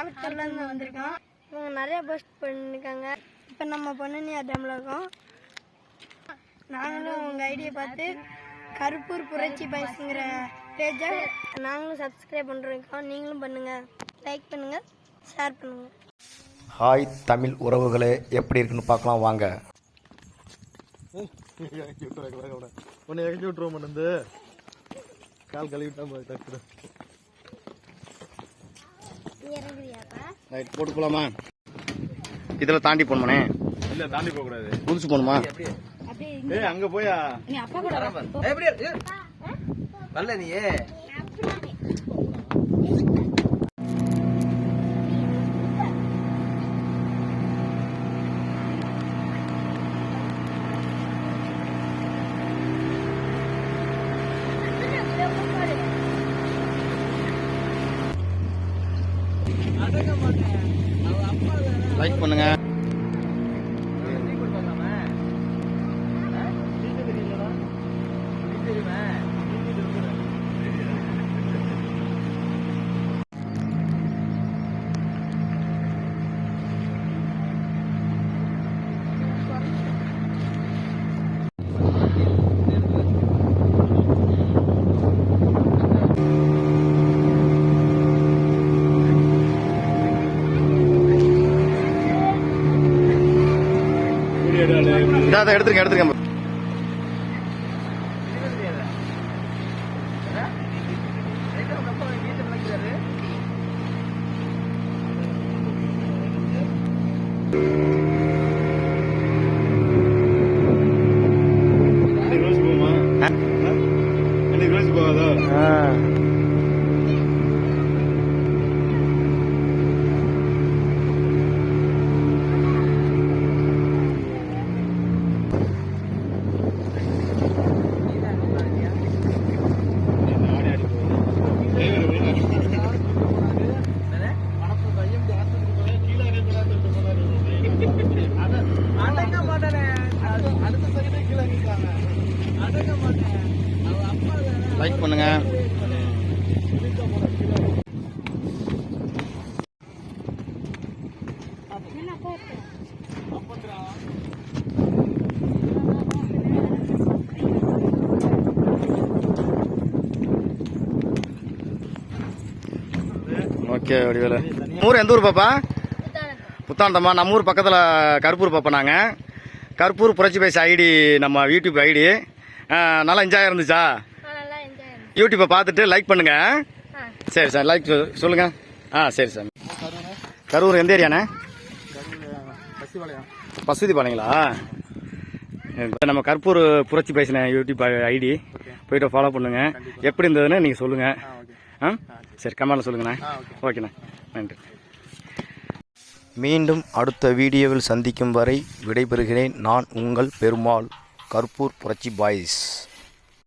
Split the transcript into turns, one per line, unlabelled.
பாலக்காடுலேருந்து வந்திருக்கோம். இவங்க நிறைய போஸ்ட் பண்ணியிருக்காங்க. இப்போ நம்ம பொன்னனியார் டேமில் இருக்கோம். நாங்களும் உங்கள் ஐடியை பார்த்து கருப்பூர் புரட்சி பாய்ஸுங்கிற பேஜை நாங்களும் சப்ஸ்கிரைப் பண்ணுறோம். நீங்களும் பண்ணுங்கள், லைக் பண்ணுங்கள், ஷேர் பண்ணுங்கள்.
ஹாய் தமிழ் உறவுகளே, எப்படி இருக்குன்னு பார்க்கலாம் வாங்க.
உன்னை இறக்கி விட்டுருவோம் வந்து கால் கழுவிட்டா
ரைட் போட்டு போலாமா? இதில் தாண்டி போகணுமாண்ணே?
இல்லை தாண்டி போகக்கூடாது,
புதுசு போகணுமா?
ஏய் அங்கே போயா
நீ அப்பா கூட எப்படி வரல நீ?
லைக் பண்ணுங்க. எடுத்துருங்க. லைக் பண்ணுங்க. ஓகே வடிவேலு. ஊர் எந்த ஊர் பாப்பா? புத்தாண்டம்மா. நம்ம ஊர் பக்கத்தில் கருப்பூர் பாப்பா. நாங்கள் கருப்பூர் புரட்சி பாய்ஸ் ஐடி, நம்ம யூடியூப் ஐடி. நல்லா என்ஜாய் இருந்துச்சா? யூடியூப்பை பார்த்துட்டு லைக் பண்ணுங்க. சரி சார், லைக் சொல்லுங்க. சரி சார். கரூர் எந்த ஏரியாண்ணே? பசுதிபாளையங்களா? நம்ம கருப்பூர் புரட்சி பாய்ஸ் யூடியூப் ஐடி போயிட்டு ஃபாலோ பண்ணுங்க. எப்படி இருந்ததுன்னு நீங்கள் சொல்லுங்க. சரி, கமெண்ட்ல சொல்லுங்கண்ணே. ஓகேண்ணே, நன்றி. மீண்டும் அடுத்த வீடியோவில் சந்திக்கும் வரை விடைபெறுகிறேன். நான் உங்கள் பெருமாள், கருப்பூர் புரட்சி பாய்ஸ்.